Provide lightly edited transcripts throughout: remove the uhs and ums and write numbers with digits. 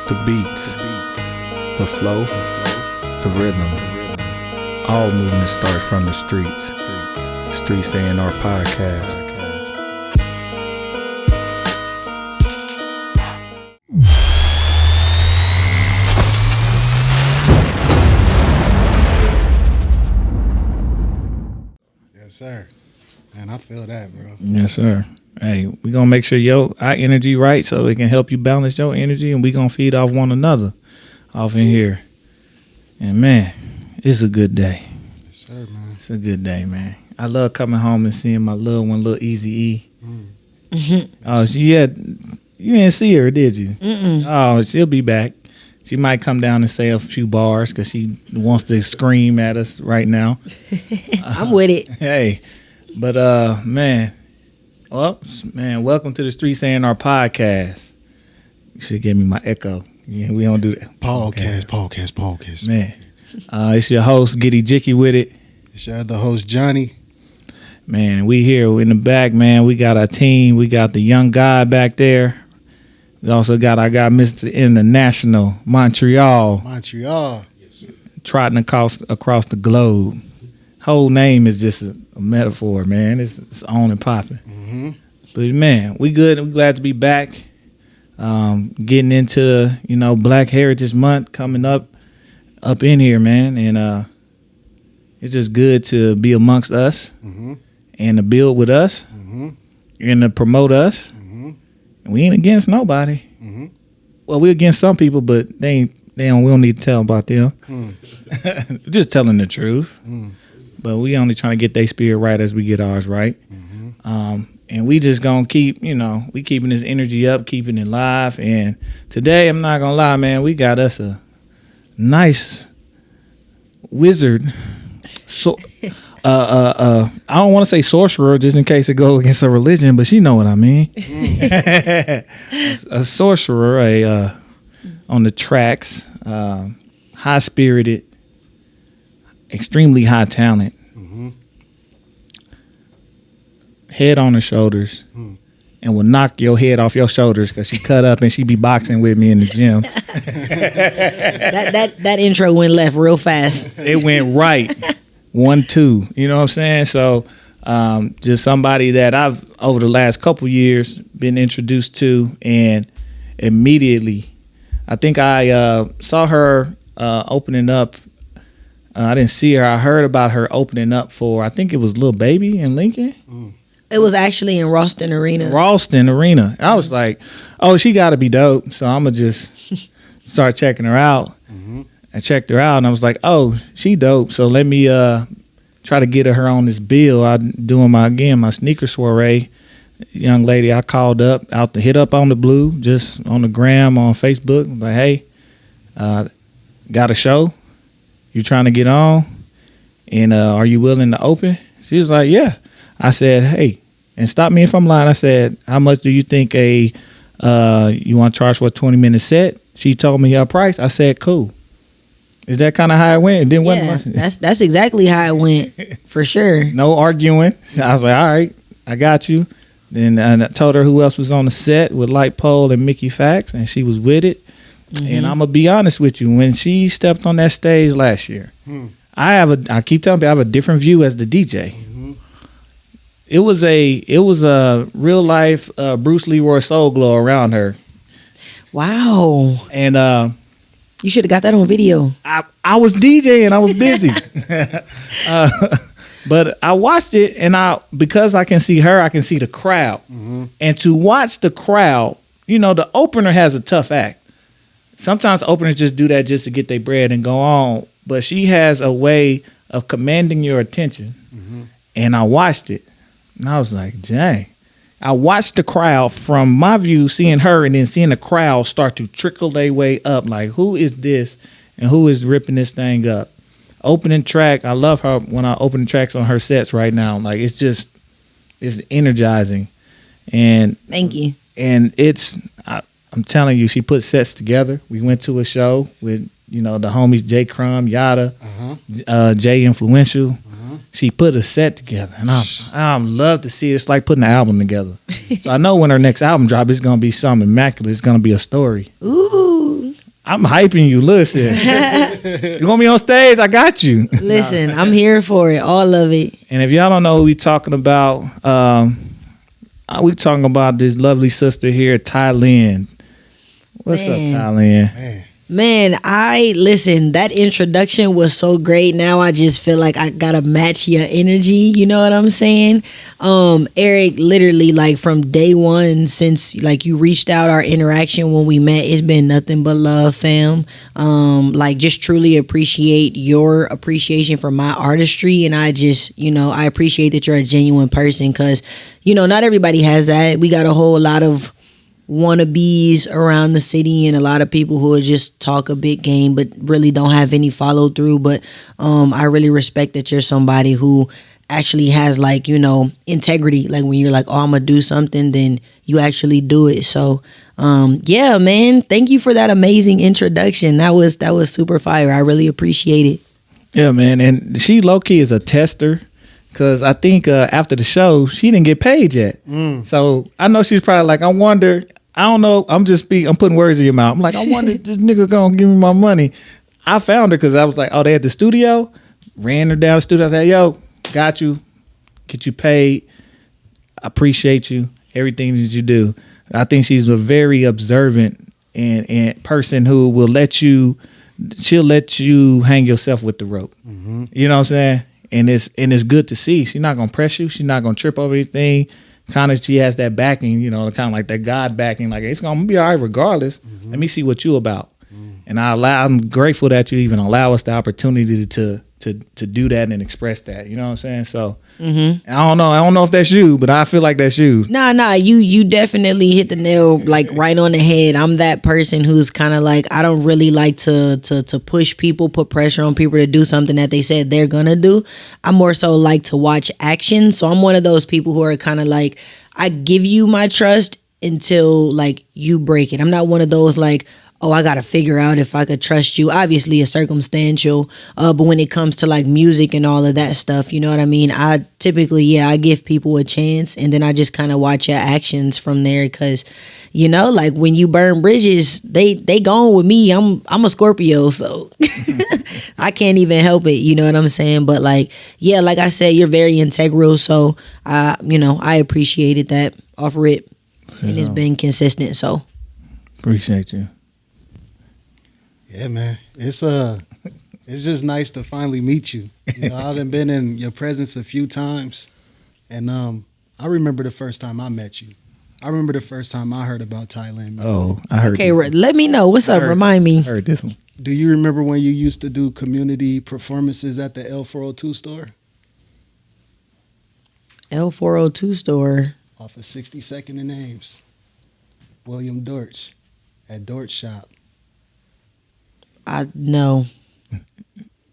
The beats, the flow, the rhythm. All movement starts from the streets. Streets A&R Podcast. Yes, sir. Man, I feel that, bro. Yes, sir. Hey, we gonna make sure our energy right so it can help you balance your energy, and we gonna feed off one another off in here. And man, it's a good day. Yes, sir, man. It's a good day, man. I love coming home and seeing my little one, little Easy E. Oh, you didn't see her, did you? Oh, she'll be back. She might come down and say a few bars because she wants to scream at us right now. I'm with it. Hey, but man, welcome to the Streets A&R Podcast. You should give me my echo. Yeah, we don't do that. Podcast. Man, it's your host, getEJIKEwithit. It's your other host, Jonny. Man, we here in the back, man. We got our team. We got the young guy back there. We also got our guy, Mr. International, Montreal. Trotting across the globe. Whole name is just a metaphor, man. It's on and popping. Mm-hmm. But man, we good. We glad to be back. Getting into Black Heritage Month coming up in here, man, and it's just good to be amongst us and to build with us and to promote us. And we ain't against nobody. Well, we're against some people, but we don't need to tell about them. Just telling the truth. But we only trying to get their spirit right as we get ours right. And we just gonna keep, we keeping this energy up, keeping it live. And today, I'm not gonna lie, man, we got us a nice wizard. So, I don't want to say sorcerer just in case it go against a religion, but you know what I mean. A sorcerer, on the tracks, high spirited, extremely high talent, head on her shoulders, and will knock your head off your shoulders because she cut up and she be boxing with me in the gym. That intro went left real fast. It went right. 1-2. You know what I'm saying? So just somebody that I've over the last couple years been introduced to, and immediately I think I saw her opening up. I didn't see her. I heard about her opening up for, I think it was Lil Baby in Lincoln. It was actually in Ralston Arena. I was like, oh, she got to be dope. So I'm going to just start checking her out. I checked her out and I was like, oh, she dope. So let me try to get her on this bill. I'm doing my sneaker soiree. Young lady I called up, out to hit up on the blue, just on the gram, on Facebook. Like, hey, got a show? You trying to get on? And are you willing to open? She was like, yeah. I said, hey, and stop me if I'm lying. I said, how much do you think you want to charge for a 20-minute set? She told me her price. I said, cool. Is that kind of how it went? That's exactly how it went, for sure. No arguing. I was like, all right, I got you. Then I told her who else was on the set with Light Pole and Mickey Fax, and she was with it. And I'm going to be honest with you. When she stepped on that stage last year, I keep telling people I have a different view as the DJ. It was a real life Bruce Leroy Soul Glow around her. Wow. And you should have got that on video. I was DJing, I was busy. But I watched it, and because I can see her, I can see the crowd. And to watch the crowd, the opener has a tough act. Sometimes openers just do that just to get their bread and go on. But she has a way of commanding your attention. And I watched it. And I was like, dang. I watched the crowd from my view, seeing her, and then seeing the crowd start to trickle their way up. Like, who is this and who is ripping this thing up? Opening track, I love her when I open tracks on her sets right now. Like, it's energizing. And thank you. And I'm telling you, she put sets together. We went to a show with, the homies J Crumb, Yada, Jay Influential. She put a set together, and I love to see it. It's like putting an album together. So I know when her next album drop, it's gonna be something immaculate. It's gonna be a story. Ooh. I'm hyping you. Listen, you want me on stage? I got you. Listen, I'm here for it, all of it. And if y'all don't know who we talking about, we talking about this lovely sister here, Tylynn. What's Man. up, Tylynn? Man, listen, that introduction was so great. Now I just feel like I gotta match your energy. You know what I'm saying? Eric, literally, like from day one, since like you reached out, our interaction when we met, it's been nothing but love, fam. Like just truly appreciate your appreciation for my artistry. And I just, I appreciate that you're a genuine person, because, not everybody has that. We got a whole lot of wannabes around the city and a lot of people who just talk a big game but really don't have any follow through. But I really respect that you're somebody who actually has like, integrity. Like when you're like, oh, I'm gonna do something, then you actually do it. So yeah, man, thank you for that amazing introduction. That was super fire. I really appreciate it. Yeah, man. And she low-key is a tester, because I think after the show, she didn't get paid yet. So I know she's probably like, I don't know. I'm putting words in your mouth. I'm like, I wonder if this nigga gonna give me my money. I found her because I was like, oh, they at the studio. Ran her down the studio. I said, yo, got you. Get you paid. I appreciate you. Everything that you do. I think she's a very observant and person who will she'll let you hang yourself with the rope. Mm-hmm. You know what I'm saying? And it's good to see. She's not gonna press you. She's not gonna trip over anything. Kind of, she has that backing, kind of like that God backing. Like, it's gonna be all right regardless. Mm-hmm. Let me see what you about. Mm-hmm. And I'm grateful that you even allow us the opportunity to do that and express that. You know what I'm saying? So I don't know if that's you, but I feel like that's you. Nah, you definitely hit the nail like right on the head. I'm that person who's kind of like, I don't really like to push people, put pressure on people to do something that they said they're gonna do. I more so like to watch action. So I'm one of those people who are kind of like, I give you my trust until like you break it. I'm not one of those like, oh, I got to figure out if I could trust you. Obviously, it's circumstantial. But when it comes to like music and all of that stuff, you know what I mean? I typically, I give people a chance, and then I just kind of watch your actions from there. Because, like when you burn bridges, they gone with me. I'm a Scorpio, so I can't even help it. You know what I'm saying? But like, yeah, like I said, you're very integral. So, I appreciated that off rip. And it's been consistent, so. Appreciate you. Yeah, man. It's just nice to finally meet you. I've been in your presence a few times, and I remember the first time I met you. I remember the first time I heard about Tylynn music. Oh, I heard. Okay, let me know. What's up? Remind me. I heard this one. Do you remember when you used to do community performances at the L402 store? L402 store. Off of 62nd and Ames. William Dortch at Dortch Shop. I know.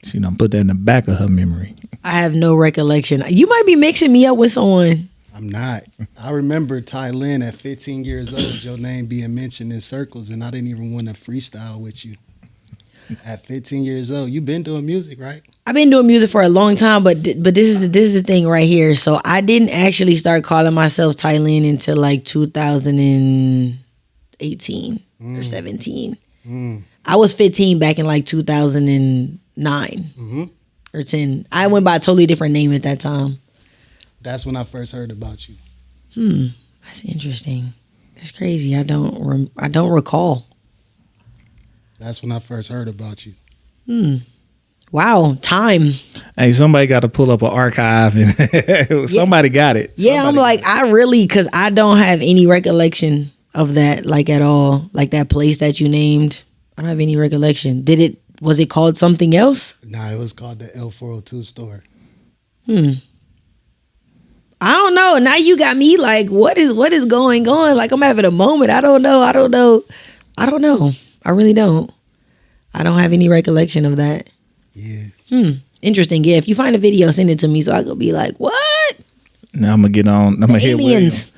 She done put that in the back of her memory. I have no recollection. You might be mixing me up with someone. I'm not. I remember Tylynn at 15 years old, your name being mentioned in circles, and I didn't even want to freestyle with you. At 15 years old, you've been doing music, right? I've been doing music for a long time, but this is the thing right here. So I didn't actually start calling myself Tylynn until like 2018 or 17. I was 15 back in like 2009 or 10. I went by a totally different name at that time. That's when I first heard about you. That's interesting. That's crazy. I don't recall. That's when I first heard about you. Wow, time. Hey, somebody got to pull up an archive, and somebody got it. Yeah, Somebody I'm like, because I don't have any recollection of that, like at all. Like that place that you named, I don't have any recollection. Was it called something else? Nah, it was called the L402 store. I don't know. Now you got me like, what is going on? Like I'm having a moment. I don't know. I really don't. I don't have any recollection of that. Yeah. Interesting. Yeah, if you find a video, send it to me so I could be like, what? Now I'm gonna get on. I'm gonna hit Aliens.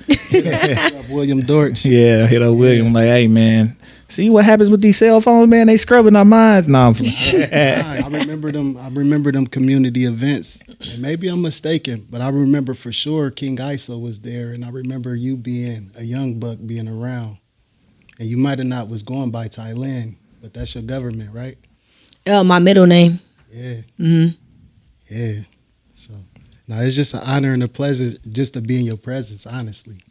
William Dortch. Yeah, hit up William. Like, hey man, see what happens with these cell phones, man? They scrubbing our minds. No, I'm I remember them. I remember them community events. And maybe I'm mistaken, but I remember for sure King ISO was there, and I remember you being a young buck being around. And you might have not was going by Tylynn, but that's your government, right? My middle name. Yeah. Hmm. Yeah. So, no, it's just an honor and a pleasure just to be in your presence, honestly.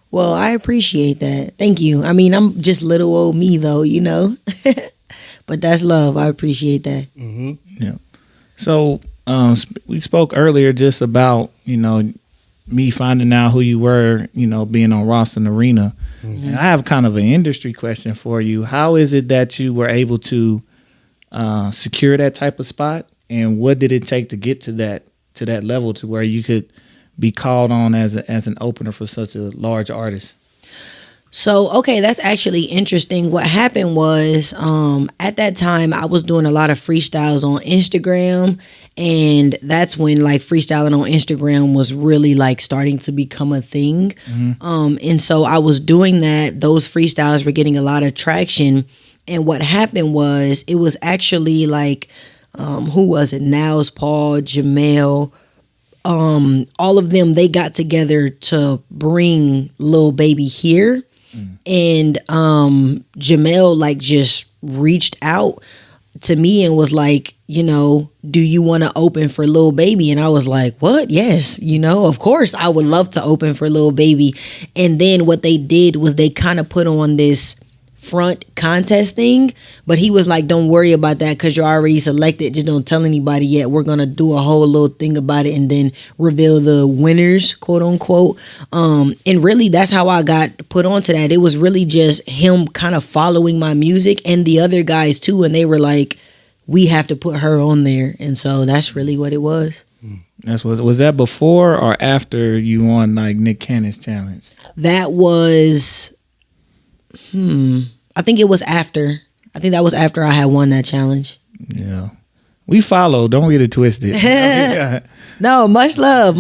Well, I appreciate that. Thank you. I mean, I'm just little old me, though, you know. But that's love. I appreciate that. Mm-hmm. Yeah. So we spoke earlier just about, you know, me finding out who you were, you know, being on Ralston Arena. Mm-hmm. And I have kind of an industry question for you. How is it that you were able to secure that type of spot? And what did it take to get to that level to where you could be called on as an opener for such a large artist? So, okay, that's actually interesting. What happened was at that time I was doing a lot of freestyles on Instagram, and that's when like freestyling on Instagram was really like starting to become a thing. Mm-hmm. And so I was doing that. Those freestyles were getting a lot of traction. And what happened was it was actually like, who was it? Niles, Paul, Jamel, all of them, they got together to bring Lil Baby here. And Jamel like just reached out to me and was like, you know, do you want to open for Lil Baby? And I was like, what? Yes, you know, of course I would love to open for Lil Baby. And then what they did was they kind of put on this front contest thing, but he was like, don't worry about that because you're already selected, just don't tell anybody yet. We're gonna do a whole little thing about it and then reveal the winners, quote unquote. And really that's how I got put onto that. It was really just him kind of following my music and the other guys too, and they were like, we have to put her on there. And so that's really what it was. Was that before or after you won like Nick Cannon's challenge? That was I think it was after. I think that was after I had won that challenge. Yeah. We follow. Don't get it twisted. No, much love,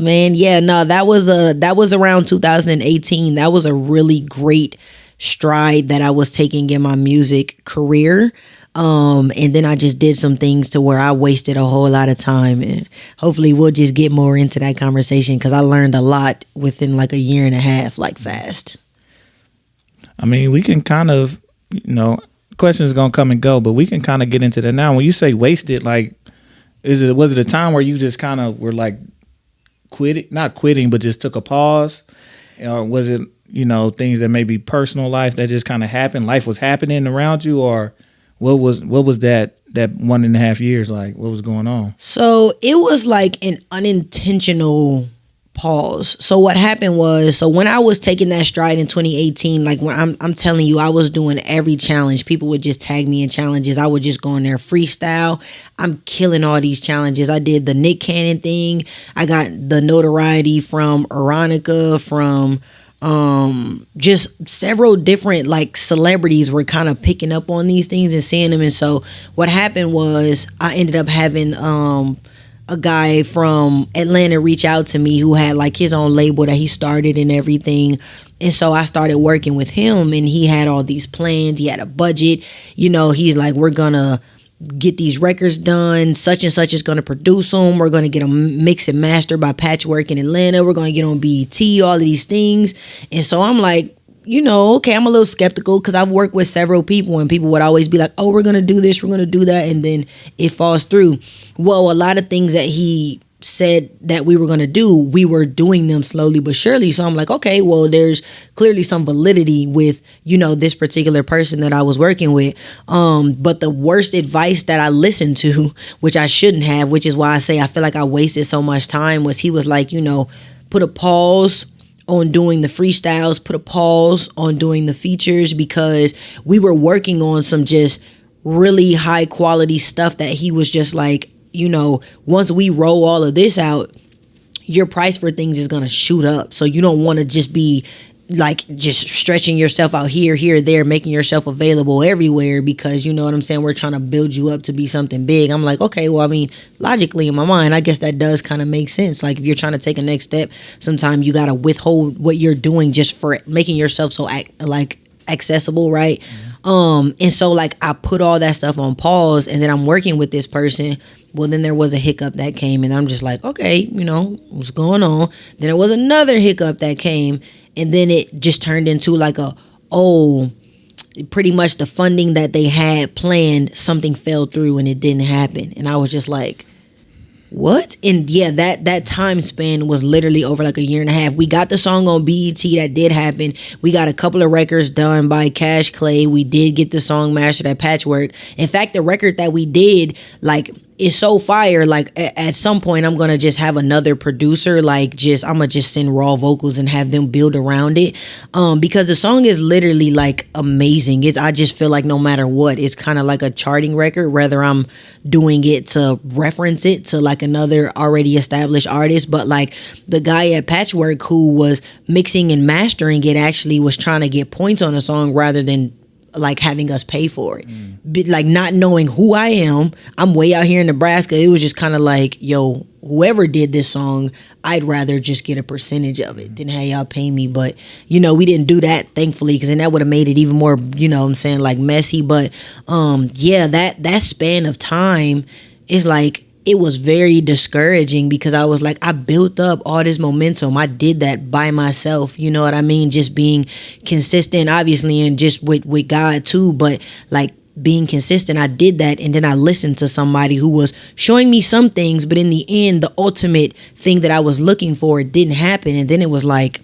man. Yeah, no, that was around 2018. That was a really great stride that I was taking in my music career. And then I just did some things to where I wasted a whole lot of time. And hopefully we'll just get more into that conversation because I learned a lot within like a year and a half, like fast. I mean, we can kind of, you know, questions gonna come and go, but we can kind of get into that now. When you say wasted, like, was it a time where you just kind of were like not quitting, but just took a pause? Or was it, you know, things that maybe personal life that just kind of happened? Life was happening around you, or what was that 1.5 years like? What was going on? So it was like an unintentional pause. So what happened was, so when I was taking that stride in 2018, like when I'm telling you, I was doing every challenge. People would just tag me in challenges. I would just go in there freestyle. I'm killing all these challenges. I did the Nick Cannon thing. I got the notoriety from Aronica, from just several different like celebrities were kind of picking up on these things and seeing them. And so what happened was I ended up having a guy from Atlanta reach out to me who had like his own label that he started and everything. And so I started working with him, and he had all these plans. He had a budget. You know, he's like, we're gonna get these records done. Such and such is gonna produce them. We're gonna get them mixed and mastered by Patchwork in Atlanta. We're gonna get on BET, all of these things. And so I'm like, you know, okay, I'm a little skeptical because I've worked with several people and people would always be like, oh, we're going to do this, we're going to do that. And then it falls through. Well, a lot of things that he said that we were going to do, we were doing them slowly but surely. So I'm like, okay, well, there's clearly some validity with, you know, this particular person that I was working with. But the worst advice that I listened to, which I shouldn't have, which is why I say I feel like I wasted so much time, was he was like, you know, put a pause on doing the freestyles, put a pause on doing the features, because we were working on some just really high quality stuff that he was just like, you know, once we roll all of this out, your price for things is going to shoot up. So you don't want to just be like just stretching yourself out here, there, making yourself available everywhere, because you know what I'm saying, we're trying to build you up to be something big. I'm like, okay, well, I mean, logically in my mind, I guess that does kind of make sense. Like if you're trying to take a next step, sometimes you got to withhold what you're doing just for making yourself so accessible, right? And so like I put all that stuff on pause, and then I'm working with this person. Well, then there was a hiccup that came, and I'm just like, okay, you know, what's going on? Then there was another hiccup that came, and then it just turned into like pretty much the funding that they had planned, something fell through and it didn't happen. And I was just like, what? And yeah, that time span was literally over like a year and a half. We got the song on BET, that did happen. We got a couple of records done by Cash Clay. We did get the song mastered at Patchwork. In fact, the record that we did, like, is so fire. Like, at some point I'm gonna just have another producer, like, I'm gonna just send raw vocals and have them build around it, because the song is literally like amazing. I just feel like no matter what, it's kind of like a charting record, whether I'm doing it to reference it to like another already established artist. But like the guy at Patchwork who was mixing and mastering it actually was trying to get points on the song rather than like having us pay for it. Like, not knowing who I am, I'm way out here in Nebraska. It was just kind of like, yo, whoever did this song, I'd rather just get a percentage of it than have y'all pay me. But we didn't do that, thankfully, because then that would have made it even more, what I'm saying, like, messy. But yeah, that span of time is like, it was very discouraging because I was like, I built up all this momentum. I did that by myself. You know what I mean? Just being consistent, obviously, and just with God too. But like being consistent, I did that. And then I listened to somebody who was showing me some things. But in the end, the ultimate thing that I was looking for, it didn't happen. And then it was like,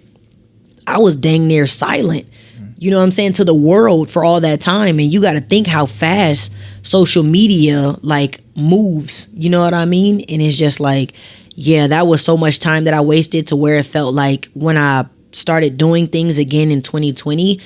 I was dang near silent. You know what I'm saying, to the world for all that time. And you got to think how fast social media like moves, you know what I mean? And it's just like, yeah, that was so much time that I wasted, to where it felt like when I started doing things again in 2020,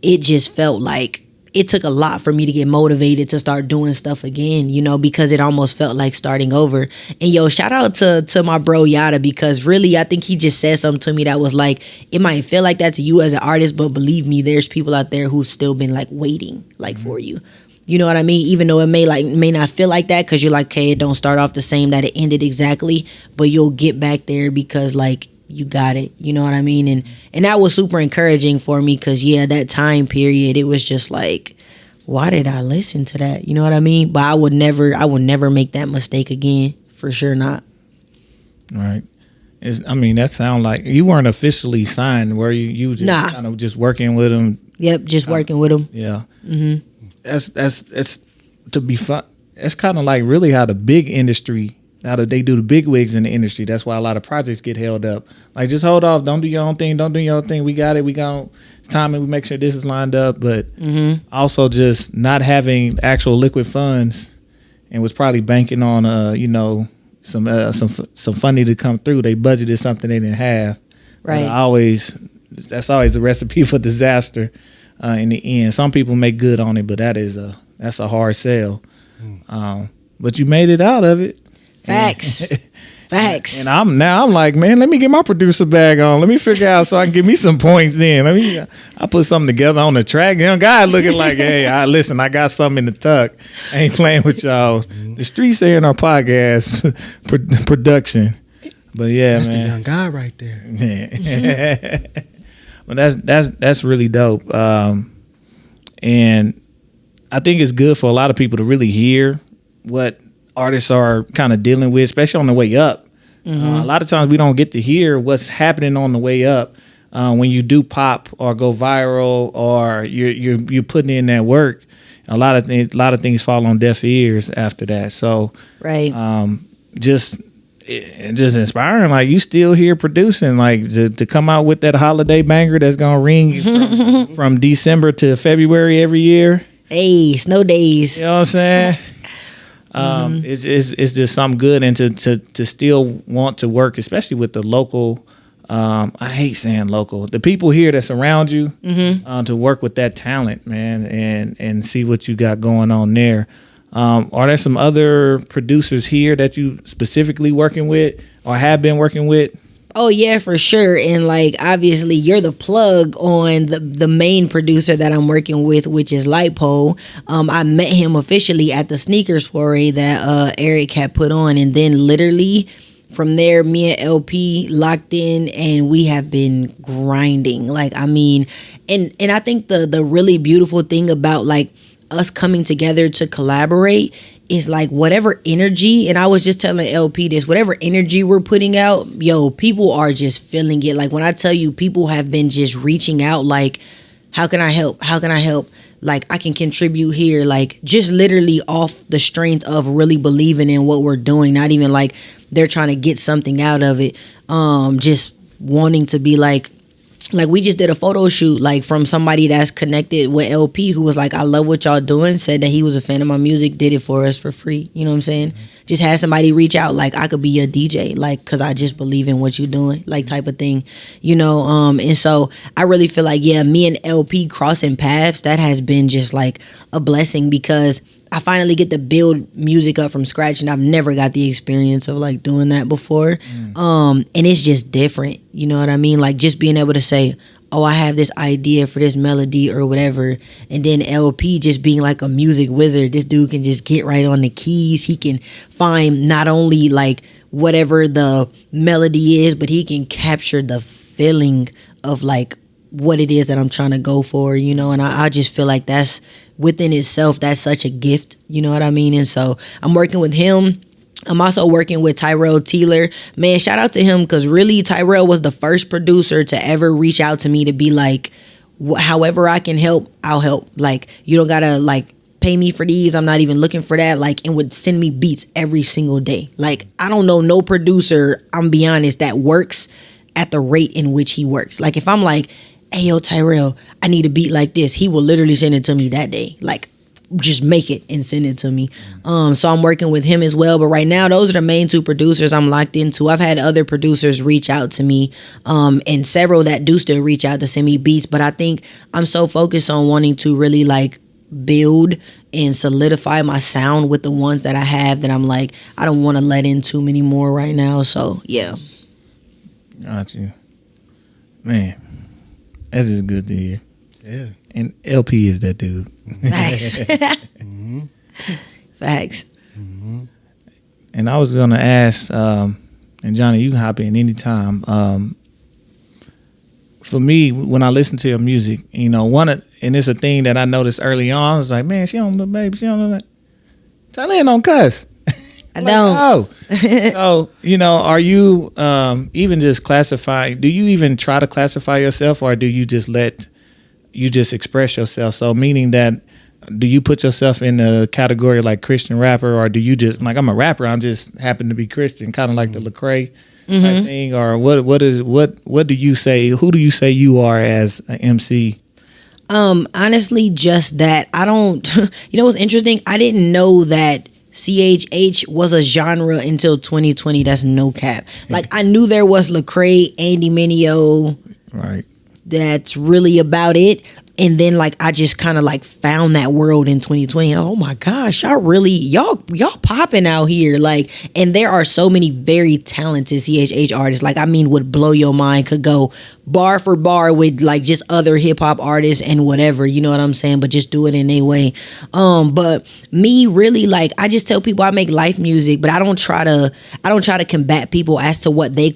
it just felt like it took a lot for me to get motivated to start doing stuff again, because it almost felt like starting over. And yo, shout out to my bro Yada, because really, I think he just said something to me that was like, it might feel like that to you as an artist, but believe me, there's people out there who've still been like waiting like for you. You know what I mean? Even though it may not feel like that, because you're like, okay, it don't start off the same that it ended exactly, but you'll get back there because like, you got it, you know what I mean? And that was super encouraging for me, because yeah, that time period, it was just like, why did I listen to that? You know what I mean? But I would never make that mistake again, for sure not. Right. That sound like you weren't officially signed, were you? You were just kind of just working with them. Yep, just working with them. Yeah. Mm-hmm. That's to be fun. That's kind of like really how the big industry. Now that they do the big wigs in the industry, that's why a lot of projects get held up. Like, just hold off, don't do your own thing, We got it, it's time, and we make sure this is lined up. But also just not having actual liquid funds, and was probably banking on some funding to come through. They budgeted something they didn't have. Right. That's always a recipe for disaster in the end. Some people make good on it, but that's a hard sell. But you made it out of it. Facts. Facts. And I'm like, man, let me get my producer bag on. Let me figure out so I can give me some points then. I put something together on the track. Young guy looking like, hey, I got something in the tuck. I ain't playing with y'all. The Streets A&R Podcast production. But yeah, that's man. the young guy right there. Yeah. Well, that's really dope. And I think it's good for a lot of people to really hear what artists are kind of dealing with, especially on the way up. A lot of times we don't get to hear what's happening on the way up when you do pop or go viral, or you're putting in that work. A lot of things fall on deaf ears after that. So right, just inspiring. Like, you still here producing, like to come out with that holiday banger that's gonna ring from December to February every year. Hey, snow days. You know what I'm saying? It's just something good, and to still want to work, especially with the local. I hate saying local. The people here that surround you, to work with that talent, man, and see what you got going on there. Are there some other producers here that you specifically working with or have been working with? Oh yeah, for sure. And like, obviously you're the plug on the main producer that I'm working with, which is Lightpole. I met him officially at the sneaker soiree that Eric had put on, and then literally from there, me and LP locked in, and we have been grinding. Like, and I think the really beautiful thing about like us coming together to collaborate is like whatever energy, and I was just telling LP this, whatever energy we're putting out, yo, people are just feeling it. Like, when I tell you, people have been just reaching out like, how can I help? How can I help? like I can contribute here, like just literally off the strength of really believing in what we're doing, not even like they're trying to get something out of it, just wanting to be like we just did a photo shoot like from somebody that's connected with LP, who was like, I love what y'all doing, said that he was a fan of my music, did it for us for free, you know what I'm saying? Just had somebody reach out like, I could be a DJ, like, cause I just believe in what you're doing, like type of thing, you know. And so I really feel like, yeah, me and LP crossing paths, that has been just like a blessing, because I finally get to build music up from scratch, and I've never got the experience of like doing that before. And it's just different, you know what I mean? Like just being able to say, oh, I have this idea for this melody or whatever, and then LP just being like a music wizard. This dude can just get right on the keys. He can find not only like whatever the melody is, but he can capture the feeling of like what it is that I'm trying to go for, you know. And I just feel like that's within itself, that's such a gift, you know what I mean? And so I'm working with him. I'm also working with Tylynn. Man, shout out to him, because really Tyrell was the first producer to ever reach out to me to be like, however I can help, I'll help. Like, you don't gotta like pay me for these. I'm not even looking for that. Like, and would send me beats every single day. Like, I don't know no producer, I'm be honest, that works at the rate in which he works. Like, if I'm like, hey, yo, Tyrell, I need a beat like this, he will literally send it to me that day. Like, just make it and send it to me. So I'm working with him as well. But right now, those are the main two producers I'm locked into. I've had other producers reach out to me, and several that do still reach out to send me beats. But I think I'm so focused on wanting to really like build and solidify my sound with the ones that I have, that I'm like, I don't want to let in too many more right now. So yeah. Got you. Man, that's just good to hear. Yeah. And LP is that dude. Facts. Facts. And I was gonna ask, and Jonny, you can hop in anytime. For me, when I listen to your music, you know, and it's a thing that I noticed early on. I was like, man, she don't look, baby, she don't look like Tylynn don't cuss. I don't. So, you know, are you even just classify? Do you even try to classify yourself, or do you just express yourself? So meaning that, do you put yourself in a category like Christian rapper, or do you just like, I'm a rapper, I'm just happen to be Christian, kind of like the Lecrae type thing, or what do you say? Who do you say you are as an MC? Honestly, just that. I don't. You know what's interesting? I didn't know that CHH was a genre until 2020. That's no cap. Like, I knew there was Lecrae, Andy Mineo. Right. That's really about it. And then like I just kind of like found that world in 2020. And, oh my gosh, y'all popping out here. Like, and there are so many very talented CHH artists. Like, I mean, would blow your mind, could go bar for bar with like just other hip hop artists and whatever, you know what I'm saying? But just do it in a way. But me really, like, I just tell people I make life music, but I don't try to combat people as to what they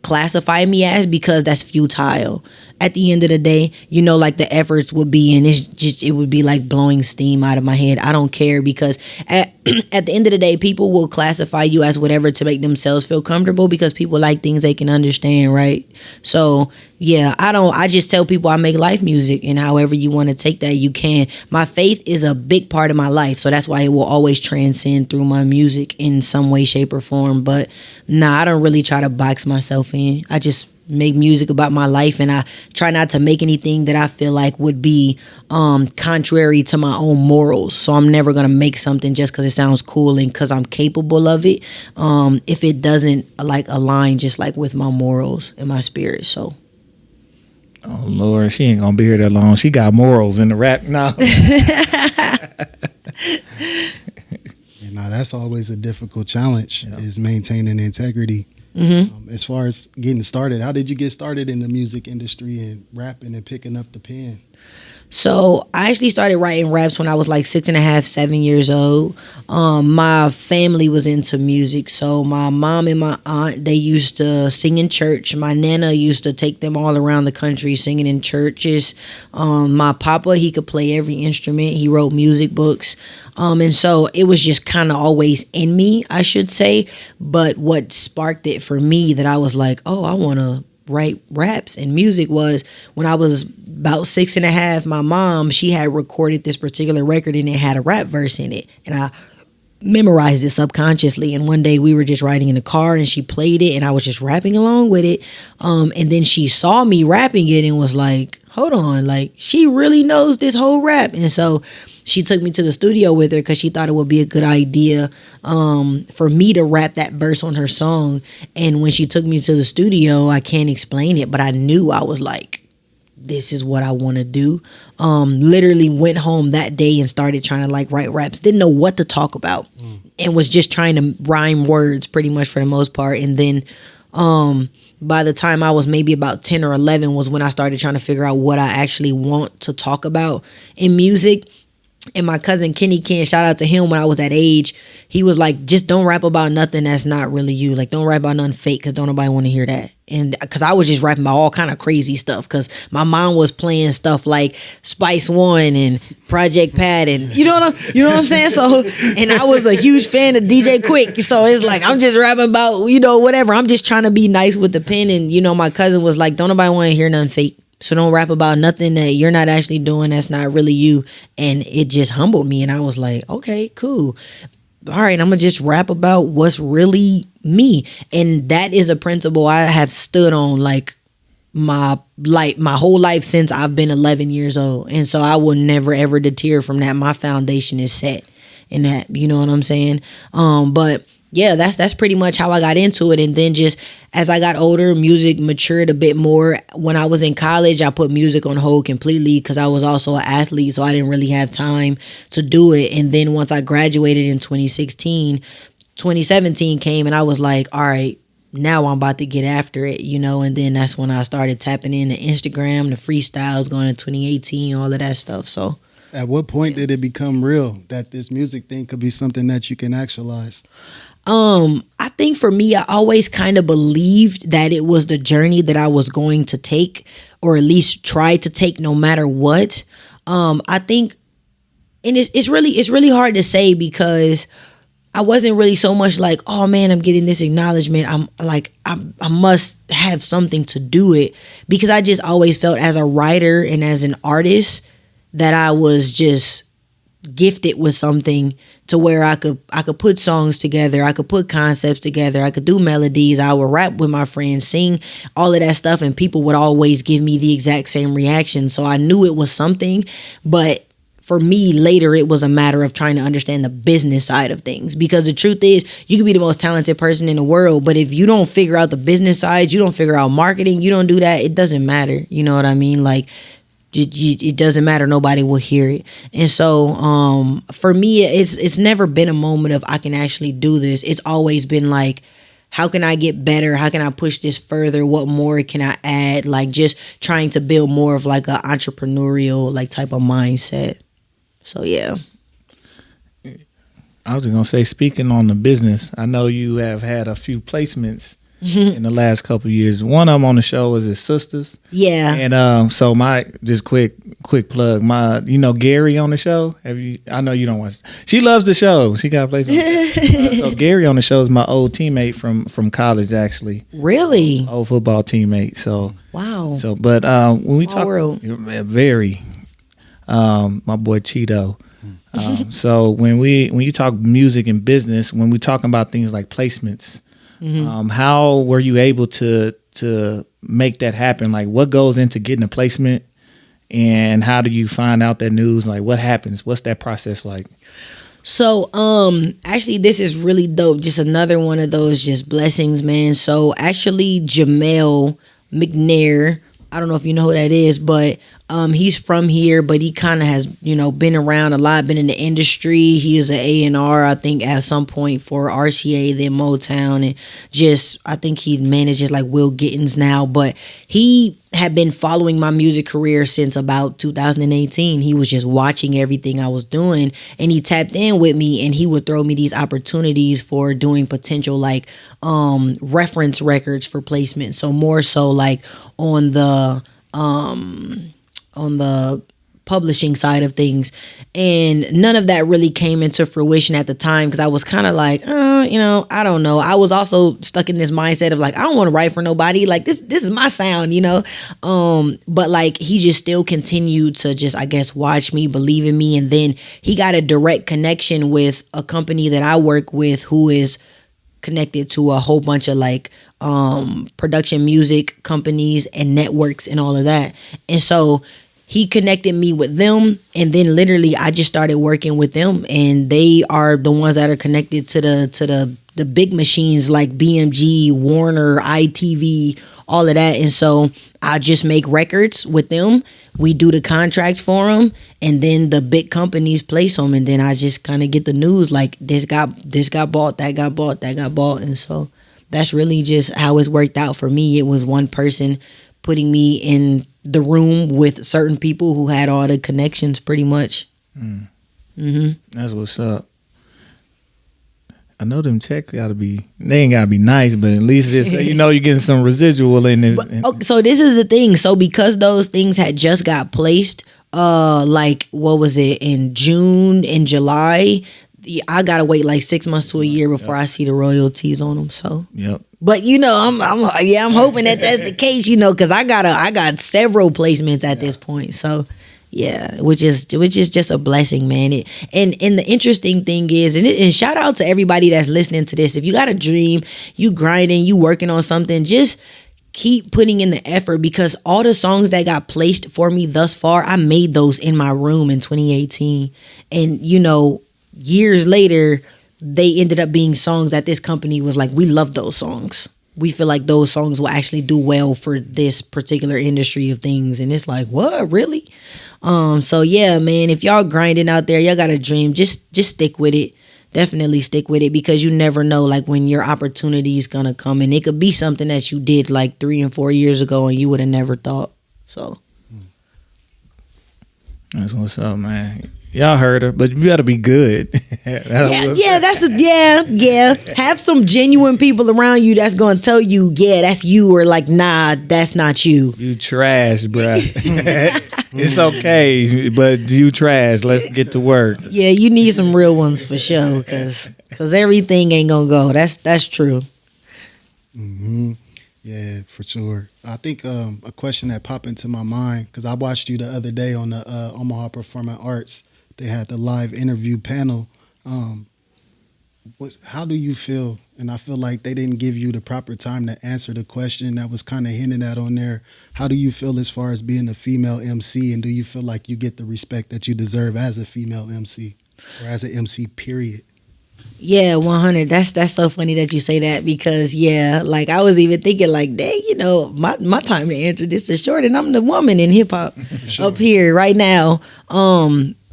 classify me as, because that's futile. At the end of the day, you know, like the efforts would be, and it would be like blowing steam out of my head. I don't care, because at the end of the day, people will classify you as whatever to make themselves feel comfortable, because people like things they can understand, right? So yeah, I just tell people I make life music, and however you want to take that, you can. My faith is a big part of my life, so that's why it will always transcend through my music in some way, shape, or form. But nah, I don't really try to box myself in. I just make music about my life, and I try not to make anything that I feel like would be contrary to my own morals. So I'm never gonna make something just because it sounds cool and because I'm capable of it, if it doesn't like align just like with my morals and my spirit. So oh Lord, she ain't gonna be here that long. She got morals in the rap now. You know, that's always a difficult challenge, is maintaining integrity. As far as getting started, how did you get started in the music industry and rapping and picking up the pen? So I actually started writing raps when I was like 6.5, 7 years old. My family was into music. So my mom and my aunt, they used to sing in church. My nana used to take them all around the country singing in churches. My papa, he could play every instrument. He wrote music books. And so it was just kind of always in me, I should say. But what sparked it for me, that I was like, oh, I want to write raps and music was when I was about 6.5. My mom, she had recorded this particular record and it had a rap verse in it, and I memorized it subconsciously. And one day we were just riding in the car and she played it and I was just rapping along with it. And then she saw me rapping it and was like, hold on, like she really knows this whole rap. And so she took me to the studio with her because she thought it would be a good idea for me to rap that verse on her song. And when she took me to the studio, I can't explain it, but I knew I was like, this is what I want to do. Literally went home that day and started trying to like write raps. Didn't know what to talk about and was just trying to rhyme words pretty much for the most part. And then by the time I was maybe about 10 or 11 was when I started trying to figure out what I actually want to talk about in music. And my cousin Kenny Ken, shout out to him, when I was that age, he was like, just don't rap about nothing that's not really you. Like, don't rap about nothing fake because don't nobody want to hear that. And because I was just rapping about all kind of crazy stuff because my mom was playing stuff like Spice One and Project Pat and you know what I'm saying? So, and I was a huge fan of DJ Quick. So it's like, I'm just rapping about, whatever. I'm just trying to be nice with the pen. And, my cousin was like, don't nobody want to hear nothing fake. So don't rap about nothing that you're not actually doing that's not really you. And it just humbled me. And I was like, okay, cool. All right, I'm going to just rap about what's really me. And that is a principle I have stood on like my whole life since I've been 11 years old. And so I will never, ever deter from that. My foundation is set in that, you know what I'm saying? But yeah, that's pretty much how I got into it. And then just as I got older, music matured a bit more. When I was in college, I put music on hold completely because I was also an athlete, so I didn't really have time to do it. And then once I graduated in 2017 came and I was like, all right, now I'm about to get after it, and then that's when I started tapping into Instagram, the freestyles going to 2018, all of that stuff. So at what point did it become real that this music thing could be something that you can actualize? I think for me, I always kind of believed that it was the journey that I was going to take, or at least try to take no matter what. I think, and it's really hard to say because I wasn't really so much like, oh man, I'm getting this acknowledgement. I'm like, I must have something to do it, because I just always felt as a writer and as an artist that I was just gifted with something to where I could put songs together, I could put concepts together, I could do melodies, I would rap with my friends, sing, all of that stuff, and people would always give me the exact same reaction. So I knew it was something, but for me later it was a matter of trying to understand the business side of things, because the truth is you could be the most talented person in the world, but if you don't figure out the business side, you don't figure out marketing, you don't do that, it doesn't matter. You know what I mean? Like it doesn't matter. Nobody will hear it. And so for me, it's never been a moment of I can actually do this. It's always been like, how can I get better? How can I push this further? What more can I add? Like just trying to build more of like an entrepreneurial like type of mindset. So yeah. I was gonna say, speaking on the business, I know you have had a few placements in the last couple of years. One of them on the show is his sisters. Yeah. And so my just quick plug. Gary on the show. I know you don't watch. She loves the show. She got a place. So Gary on the show is my old teammate from college, actually. Really? Old football teammate. So wow. So but when we talk, world. Very, my boy Cheeto. So when you talk music and business, when we're talking about things like placements. Mm-hmm. How were you able to make that happen? Like, what goes into getting a placement, and how do you find out that news? Like, what happens? What's that process like? So, actually, this is really dope. Just another one of those just blessings, man. So, actually, Jamel McNair, I don't know if you know who that is, but he's from here, but he kind of has, been around a lot, been in the industry. He is an A&R, I think, at some point for RCA, then Motown, and just, I think he manages like Will Gittins now, but he had been following my music career since about 2018. He was just watching everything I was doing, and he tapped in with me, and he would throw me these opportunities for doing potential like reference records for placement. So more so like on the publishing side of things. And none of that really came into fruition at the time because I was kind of like, I don't know. I was also stuck in this mindset of like, I don't want to write for nobody. Like this is my sound, But like he just still continued to just, I guess, watch me, believe in me. And then he got a direct connection with a company that I work with who is connected to a whole bunch of like production music companies and networks and all of that. And so he connected me with them, and then literally I just started working with them, and they are the ones that are connected to the big machines like BMG, Warner, ITV, all of that. And so I just make records with them. We do the contracts for them, and then the big companies place them, and then I just kind of get the news like this got bought, that got bought, and so that's really just how it's worked out for me. It was one person putting me in the room with certain people who had all the connections, pretty much. That's what's up. I know them checks they ain't gotta be nice, but at least it's, you're getting some residual in this. So this is the thing. So because those things had just got placed, like what was it, in June and July, I gotta wait like 6 months to a year before I see the royalties on them. So but I'm hoping that that's the case, because I got several placements at this point. So yeah, which is just a blessing, man. And the interesting thing is, and shout out to everybody that's listening to this. If you got a dream, you grinding, you working on something, just keep putting in the effort, because all the songs that got placed for me thus far, I made those in my room in 2018. And years later, they ended up being songs that this company was like, we love those songs. We feel like those songs will actually do well for this particular industry of things. And it's like, what, really? So yeah, man, if y'all grinding out there, y'all got a dream, just stick with it. Definitely stick with it, because you never know like when your opportunity is gonna come, and it could be something that you did like 3 and 4 years ago and you would have never thought. So that's what's up, man. Y'all heard her, but you gotta be good. Yeah. Have some genuine people around you that's gonna tell you, yeah, that's you, or like, nah, that's not you. You trash, bruh. It's okay, but you trash. Let's get to work. Yeah, you need some real ones for sure, because everything ain't gonna go. That's true. Mm-hmm. Yeah, for sure. I think a question that popped into my mind, because I watched you the other day on the Omaha Performing Arts. They had the live interview panel. How do you feel? And I feel like they didn't give you the proper time to answer the question that was kind of hinted at on there. How do you feel as far as being a female MC? And do you feel like you get the respect that you deserve as a female MC, or as an MC, period? Yeah, 100. That's so funny that you say that, because like I was even thinking like, dang, my time to answer this is short, and I'm the woman in hip hop up here right now.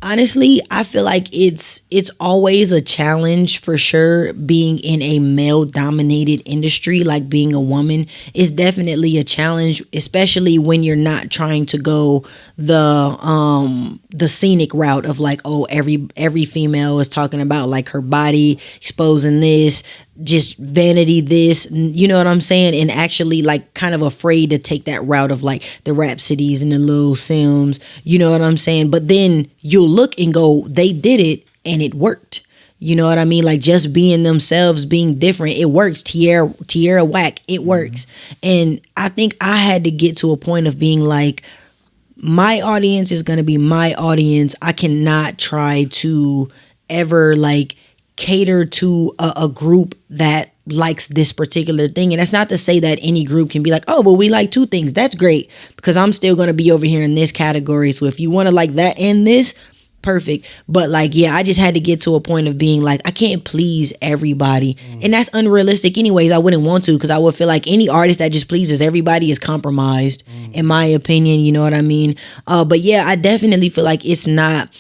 Honestly, I feel like it's always a challenge for sure being in a male-dominated industry. Like being a woman is definitely a challenge, especially when you're not trying to go the scenic route of like, oh, every female is talking about like her body, exposing this, just vanity this, you know what I'm saying? And actually like kind of afraid to take that route of like the Rhapsodies and the Lil Sims, you know what I'm saying? But then you'll look and go, they did it and it worked. You know what I mean? Like just being themselves, being different, it works. Tierra Whack, it works. And I think I had to get to a point of being like, my audience is going to be my audience. I cannot try to ever like cater to a group that likes this particular thing. And that's not to say that any group can be like, oh, well, we like two things. That's great, because I'm still going to be over here in this category. So if you want to like that and this, perfect. But like, yeah, I just had to get to a point of being like, I can't please everybody. And that's unrealistic anyways. I wouldn't want to, because I would feel like any artist that just pleases everybody is compromised, in my opinion. You know what I mean? But yeah, I definitely feel like it's not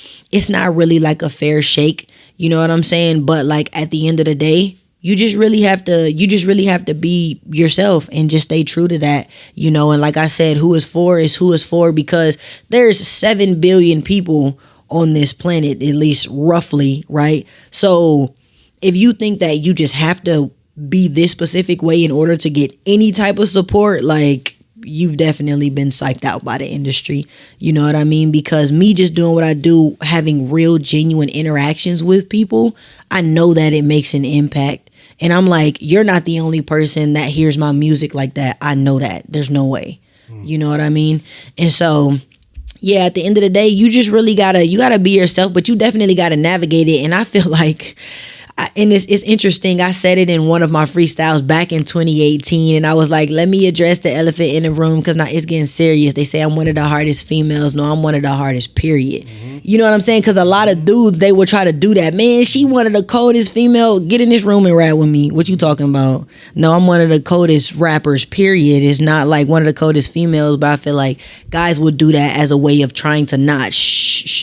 really like a fair shake. You know what I'm saying? But like at the end of the day, you just really have to be yourself and just stay true to that, And like I said, who is for, because there's 7 billion people on this planet, at least roughly, right? So if you think that you just have to be this specific way in order to get any type of support, like you've definitely been psyched out by the industry. You know what I mean? Because me just doing what I do, having real genuine interactions with people, I know that it makes an impact. And I'm like, you're not the only person that hears my music like that. I know that. There's no way. You know what I mean? And so, yeah, at the end of the day, you just really gotta be yourself, but you definitely gotta navigate it. And I feel like, and it's interesting, I said it in one of my freestyles back in 2018, and I was like, let me address the elephant in the room, because now it's getting serious. They say I'm one of the hardest females. No, I'm one of the hardest, period. You know what I'm saying? Because a lot of dudes, they would try to do that. Man, she one of the coldest female. Get in this room and rap with me. What you talking about? No, I'm one of the coldest rappers, period. It's not like one of the coldest females, but I feel like guys would do that as a way of trying to not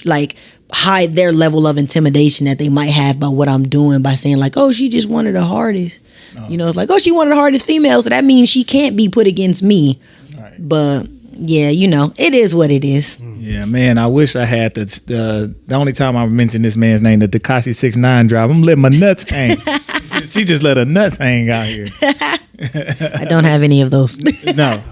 like hide their level of intimidation that they might have by what I'm doing, by saying like, oh, she just one of the hardest. You know, it's like, oh, she one of the hardest females, so that means she can't be put against me. Right. But yeah, you know, it is what it is. Yeah, man, I wish I had the only time I mentioned this man's name, the Tekashi 6ix9ine drop. I'm letting my nuts hang. She just let her nuts hang out here. I don't have any of those. No,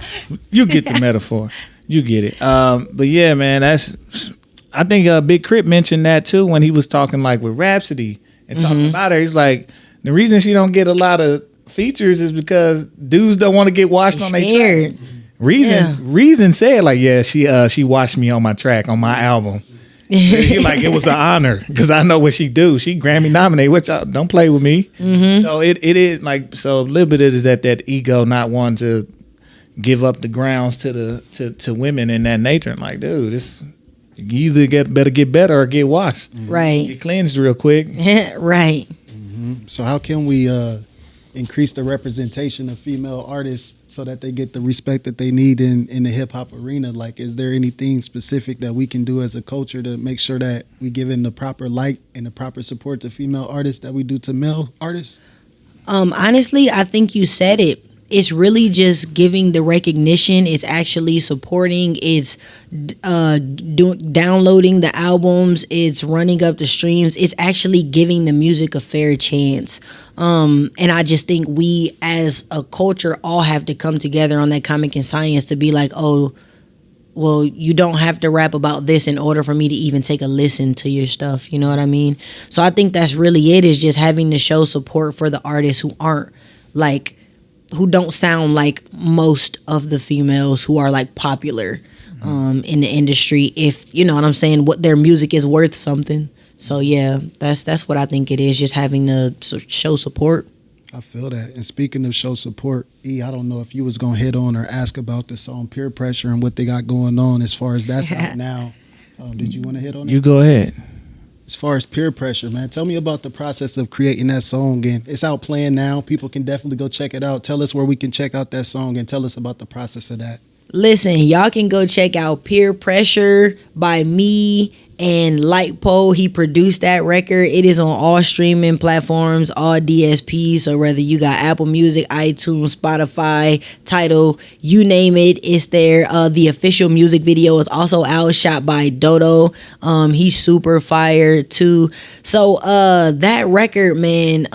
you get the metaphor. You get it. But yeah, man, I think Big Crit mentioned that too when he was talking like with Rhapsody and talking about her. He's like, the reason she don't get a lot of features is because dudes don't want to get watched on their track. Reason said like, yeah, she watched me on my track, on my album. He like, it was an honor because I know what she do. She Grammy nominated, which don't play with me. So it is like, so a little bit is that ego not wanting to give up the grounds to women in that nature. And like, dude, you either better get better or get washed. Right. Get cleansed real quick. Right. So how can we increase the representation of female artists so that they get the respect that they need in the hip hop arena? Like, is there anything specific that we can do as a culture to make sure that we give in the proper light and the proper support to female artists that we do to male artists? Honestly, I think you said it. It's really just giving the recognition. It's actually supporting. It's downloading the albums. It's running up the streams. It's actually giving the music a fair chance. And I just think we as a culture all have to come together on that common conscience to be like, oh, well, you don't have to rap about this in order for me to even take a listen to your stuff. You know what I mean? So I think that's really it, is just having to show support for the artists who aren't like, who don't sound like most of the females who are like popular in the industry, if you know what I'm saying, what their music is worth something. So yeah, that's what I think it is, just having to show support. I feel that. And speaking of show support, I don't know if you was gonna hit on or ask about the song Peer Pressure and what they got going on as far as that's out now. Did you want to hit on it? You go ahead. As far as Peer Pressure, man, tell me about the process of creating that song. And it's out playing now. People can definitely go check it out. Tell us where we can check out that song and tell us about the process of that. Listen, y'all can go check out Peer Pressure by me and Lightpole. He produced that record. It is on all streaming platforms, all DSPs. So whether you got Apple Music, iTunes, Spotify, Tidal, you name it, it's there. The official music video is also out, shot by Dodo. He's super fire too. So that record, man,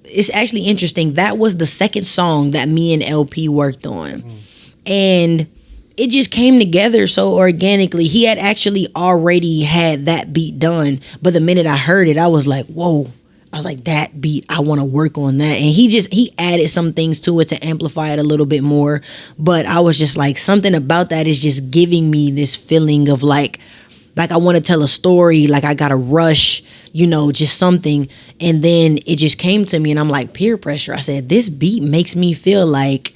it's actually interesting. That was the second song that me and LP worked on. And it just came together so organically. He had actually already had that beat done, but the minute I heard it, I was like, whoa. I was like, that beat, I want to work on that. And he added some things to it to amplify it a little bit more. But I was just like, something about that is just giving me this feeling of like I want to tell a story, like I got to rush, you know, just something. And then it just came to me and I'm like, Peer Pressure. I said, this beat makes me feel like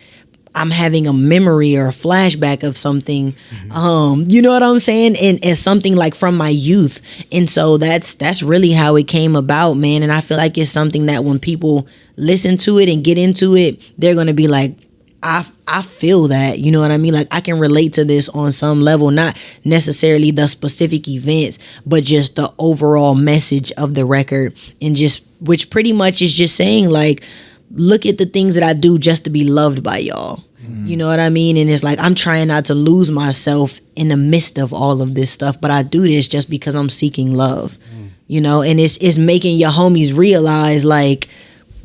I'm having a memory or a flashback of something, you know what I'm saying? And something like from my youth. And so that's really how it came about, man. And I feel like it's something that when people listen to it and get into it, they're going to be like, I feel that, you know what I mean? Like I can relate to this on some level, not necessarily the specific events, but just the overall message of the record, and just, which pretty much is just saying like, look at the things that I do just to be loved by y'all. You know what I mean? And it's like, I'm trying not to lose myself in the midst of all of this stuff, but I do this just because I'm seeking love, you know? And it's making your homies realize like,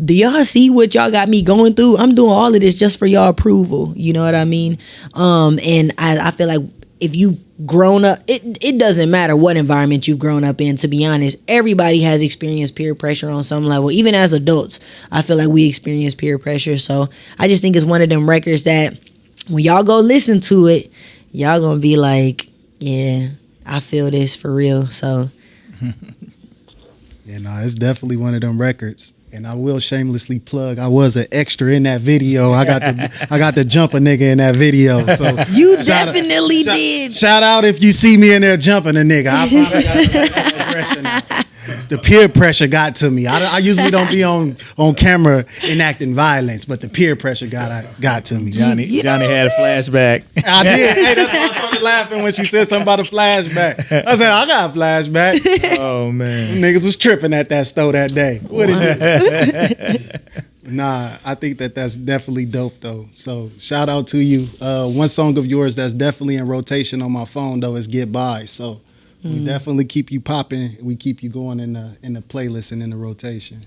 do y'all see what y'all got me going through? I'm doing all of this just for y'all approval. You know what I mean? And I feel like if you've grown up, it doesn't matter what environment you've grown up in, to be honest. Everybody has experienced peer pressure on some level. Even as adults, I feel like we experience peer pressure. So I just think it's one of them records that when y'all go listen to it, y'all gonna be like, yeah, I feel this for real. So yeah, no, it's definitely one of them records. And I will shamelessly plug, I was an extra in that video. I got to jump a nigga in that video. So you definitely did. Shout out if you see me in there jumping a nigga. I probably got aggression. The peer pressure got to me. I usually don't be on camera enacting violence, but the peer pressure got to me. Johnny had a flashback. I did. Hey, that's why I started laughing when she said something about a flashback. I said, I got a flashback. Oh, man. Niggas was tripping at that store that day. What is it? Nah, I think that's definitely dope, though. So shout out to you. One song of yours that's definitely in rotation on my phone, though, is Get By. So we definitely keep you popping. We keep you going in the playlist and in the rotation.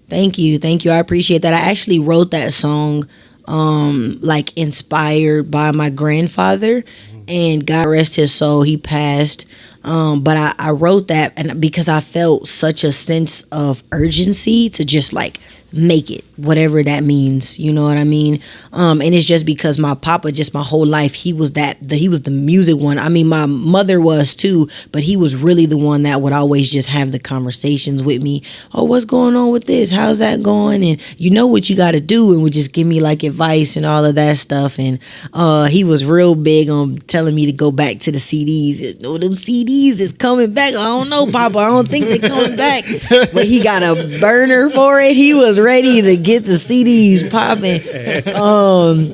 Thank you. I appreciate that. I actually wrote that song like inspired by my grandfather, and God rest his soul, he passed. But I wrote that and because I felt such a sense of urgency to just like make it, whatever that means, you know what I mean? And it's just because my papa, just my whole life, he was the music one. I mean, my mother was too, but he was really the one that would always just have the conversations with me. Oh, what's going on with this? How's that going? And you know what you got to do, and would just give me like advice and all of that stuff. And he was real big on telling me to go back to the CDs. Oh, them CDs is coming back. I don't know, Papa. I don't think they're coming back. But he got a burner for it. He was ready to get the CDs popping.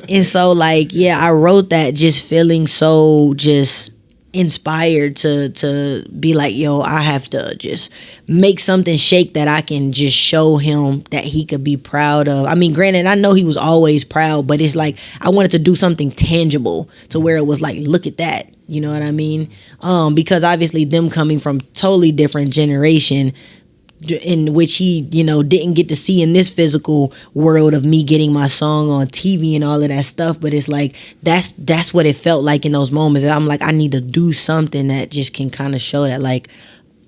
And so like, yeah, I wrote that just feeling so just inspired to be like, yo, I have to just make something shake that I can just show him that he could be proud of. I mean, granted, I know he was always proud, but it's like I wanted to do something tangible to where it was like, look at that. You know what I mean? Because obviously them coming from totally different generation, in which he, you know, didn't get to see in this physical world of me getting my song on TV and all of that stuff. But it's like, that's what it felt like in those moments. And I'm like, I need to do something that just can kind of show that like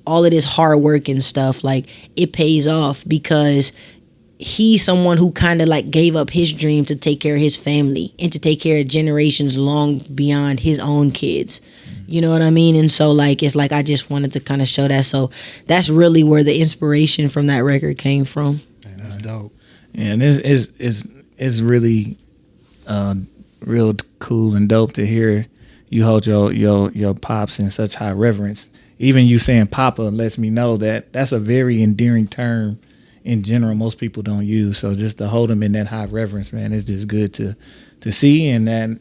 all of this hard work and stuff, like it pays off, because he's someone who kind of like gave up his dream to take care of his family and to take care of generations long beyond his own kids. You know what I mean? And so like, it's like, I just wanted to kind of show that. So that's really where the inspiration from that record came from. Man, that's dope. Yeah, and it's really real cool and dope to hear you hold your pops in such high reverence. Even you saying Papa lets me know that that's a very endearing term in general most people don't use. So just to hold them in that high reverence, man, it's just good to see. And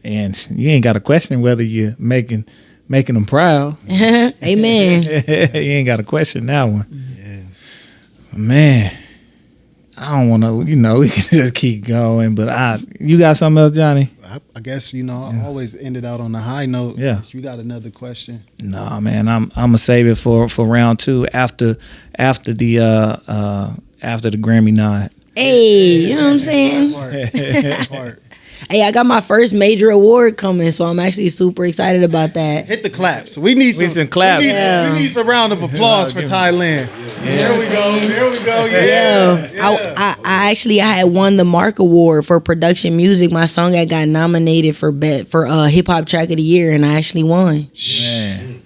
you ain't got to question whether you're making them proud. Amen. You ain't got to question that one. Yeah. Man, I don't want to, we can just keep going, but you got something else, Johnny? I guess, I always end it out on a high note. Yeah. You got another question? No, man, I'm gonna save it for round two after the Grammy nod. Hey, you know what I'm saying? Heart. Hey, I got my first major award coming, so I'm actually super excited about that. Hit the claps. We need some claps. We need some round of applause for Tylynn. There we go. Yeah. I had won the Mark Award for production music. My song had got nominated for hip hop track of the year, and I actually won.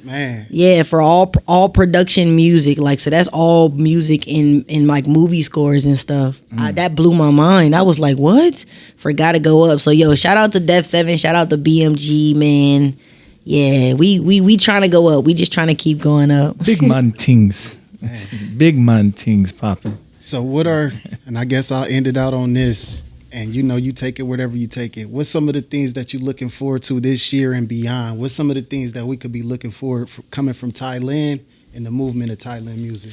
Man. Yeah, for all production music, like, so that's all music in like movie scores and stuff. That blew my mind. I was like, what? Forgot to go up. So yo, shout out to Def 7, shout out to BMG, man. Yeah, we trying to go up. We just trying to keep going up. Big man things. Big man things popping. So and I guess I'll end it out on this, and you take it wherever you take it. What's some of the things that you're looking forward to this year and beyond? What's some of the things that we could be looking forward for coming from Tylynn and the movement of Tylynn music?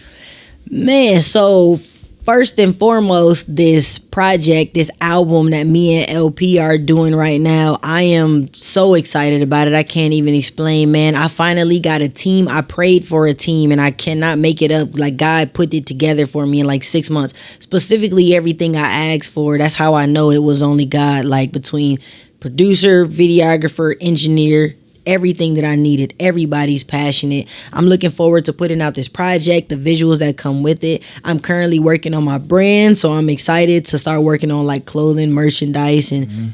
Man, so first and foremost, this project, this album that me and LP are doing right now, I am so excited about it. I can't even explain, man. I finally got a team. I prayed for a team, and I cannot make it up. Like, God put it together for me in like 6 months. Specifically, everything I asked for. That's how I know it was only God. Like, between producer, videographer, engineer, everything that I needed. Everybody's passionate. I'm looking forward to putting out this project, the visuals that come with it. I'm currently working on my brand, so I'm excited to start working on like clothing, merchandise, and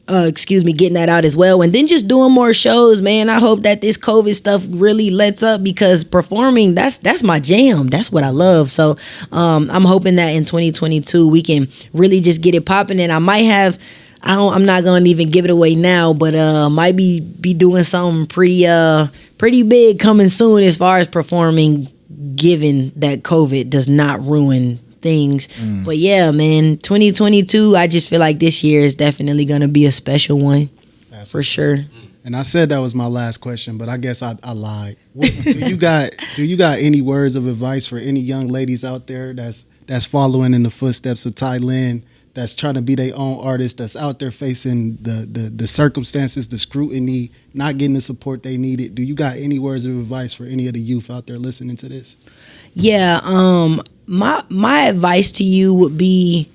getting that out as well. And then just doing more shows, man. I hope that this COVID stuff really lets up, because performing, that's my jam. That's what I love. So I'm hoping that in 2022 we can really just get it popping. And I might have, I'm not gonna even give it away now, but might be doing something pretty big coming soon as far as performing, given that COVID does not ruin things. But yeah, man, 2022, I just feel like this year is definitely gonna be a special one. That's for sure. And I said that was my last question, but I guess I lied. Do you got any words of advice for any young ladies out there that's following in the footsteps of Tylynn, that's trying to be their own artist, that's out there facing the circumstances, the scrutiny, not getting the support they needed? Do you got any words of advice for any of the youth out there listening to this? Yeah, my advice to you would be,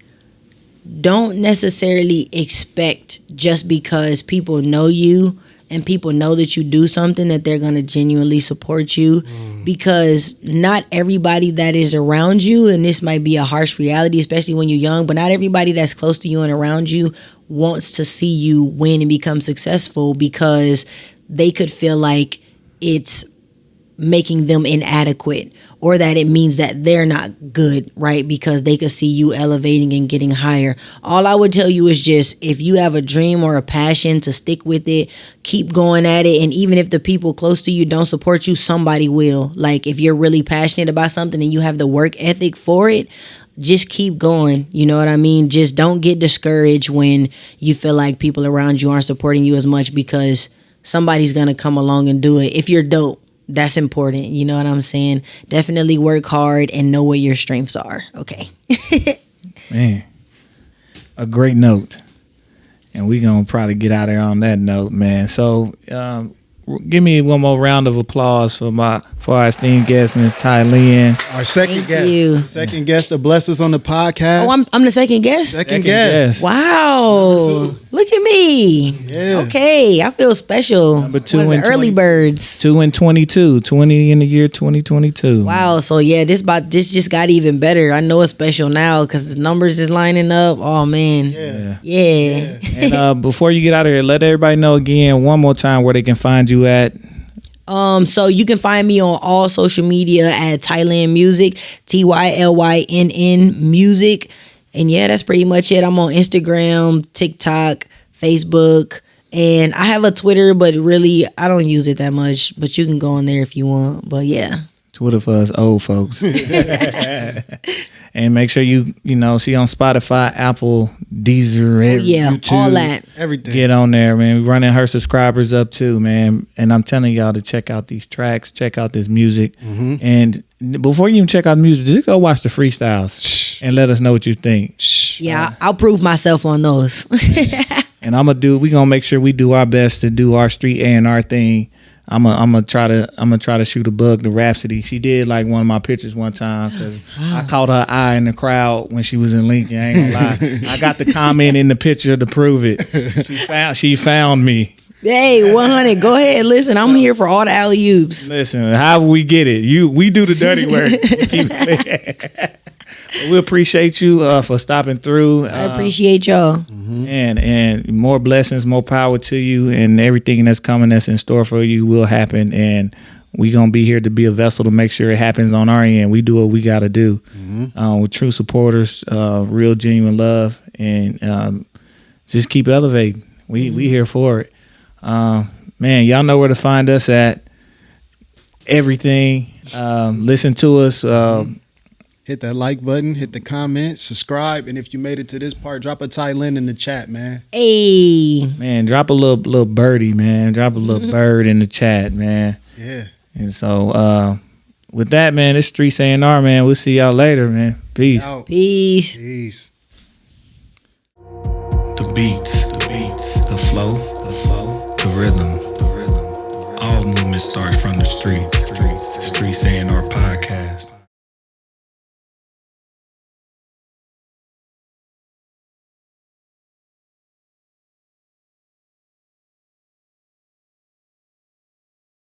don't necessarily expect just because people know you and people know that you do something that they're going to genuinely support you, because not everybody that is around you, and this might be a harsh reality, especially when you're young, but not everybody that's close to you and around you wants to see you win and become successful, because they could feel like it's making them inadequate, or that it means that they're not good, right? Because they could see you elevating and getting higher. All I would tell you is just, if you have a dream or a passion, to stick with it, keep going at it. And even if the people close to you don't support you, somebody will. Like, if you're really passionate about something and you have the work ethic for it, just keep going. You know what I mean? Just don't get discouraged when you feel like people around you aren't supporting you as much, because somebody's gonna come along and do it. If you're dope, that's important. You know what I'm saying? Definitely work hard and know what your strengths are. Okay. Man, a great note. And we're going to probably get out of here on that note, man. So give me one more round of applause for our esteemed guest, Miss Tylynn. Our second Thank you. Second guest to bless us on the podcast. Oh, I'm the second guest? Second guest. Wow. Look at me. Yeah. Okay. I feel special. Number 2 One of and the early 20 birds. 2 and 22. 20 in the year 2022. Wow. So yeah, this just got even better. I know it's special now because the numbers is lining up. Oh man. Yeah. And before you get out of here, let everybody know again one more time where they can find you at. So you can find me on all social media at Tylynn Music, TYLYNN Music. And yeah, that's pretty much it. I'm on Instagram, TikTok, Facebook, and I have a Twitter, but really I don't use it that much, but you can go on there if you want. But yeah. Twitter for us old folks. And make sure you she on Spotify, Apple, Deezer, YouTube, all that. Everything. Get on there, man. We're running her subscribers up too, man. And I'm telling y'all to check out these tracks, check out this music. And before you even check out the music, just go watch the freestyles and let us know what you think. Yeah, I'll prove myself on those. And we're gonna make sure we do our best to do our street A&R thing. I'm gonna try to shoot a bug to Rhapsody. She did like one of my pictures one time because I caught her eye in the crowd when she was in Lincoln. I ain't gonna lie. I got the comment in the picture to prove it. She found me. Hey, 100. Go ahead. Listen, I'm here for all the alley-oops. Listen, however we get it, we do the dirty work. We appreciate you for stopping through. I appreciate y'all. And more blessings, more power to you, and everything that's coming that's in store for you will happen. And we gonna be here to be a vessel to make sure it happens on our end. We do what we gotta do. With true supporters, real genuine love, and just keep elevating. We here for it. Man, y'all know where to find us at. Everything. Listen to us. Hit that like button, hit the comment, subscribe, and if you made it to this part, drop a Tylynn in the chat, man. Hey. Man, drop a little birdie, man. Drop a little bird in the chat, man. Yeah. And so with that, man, it's Streets A&R, man. We'll see y'all later, man. Peace. Out. Peace. Peace. The beats, the flow, the rhythm. All movement starts from the streets. Streets A&R Podcast.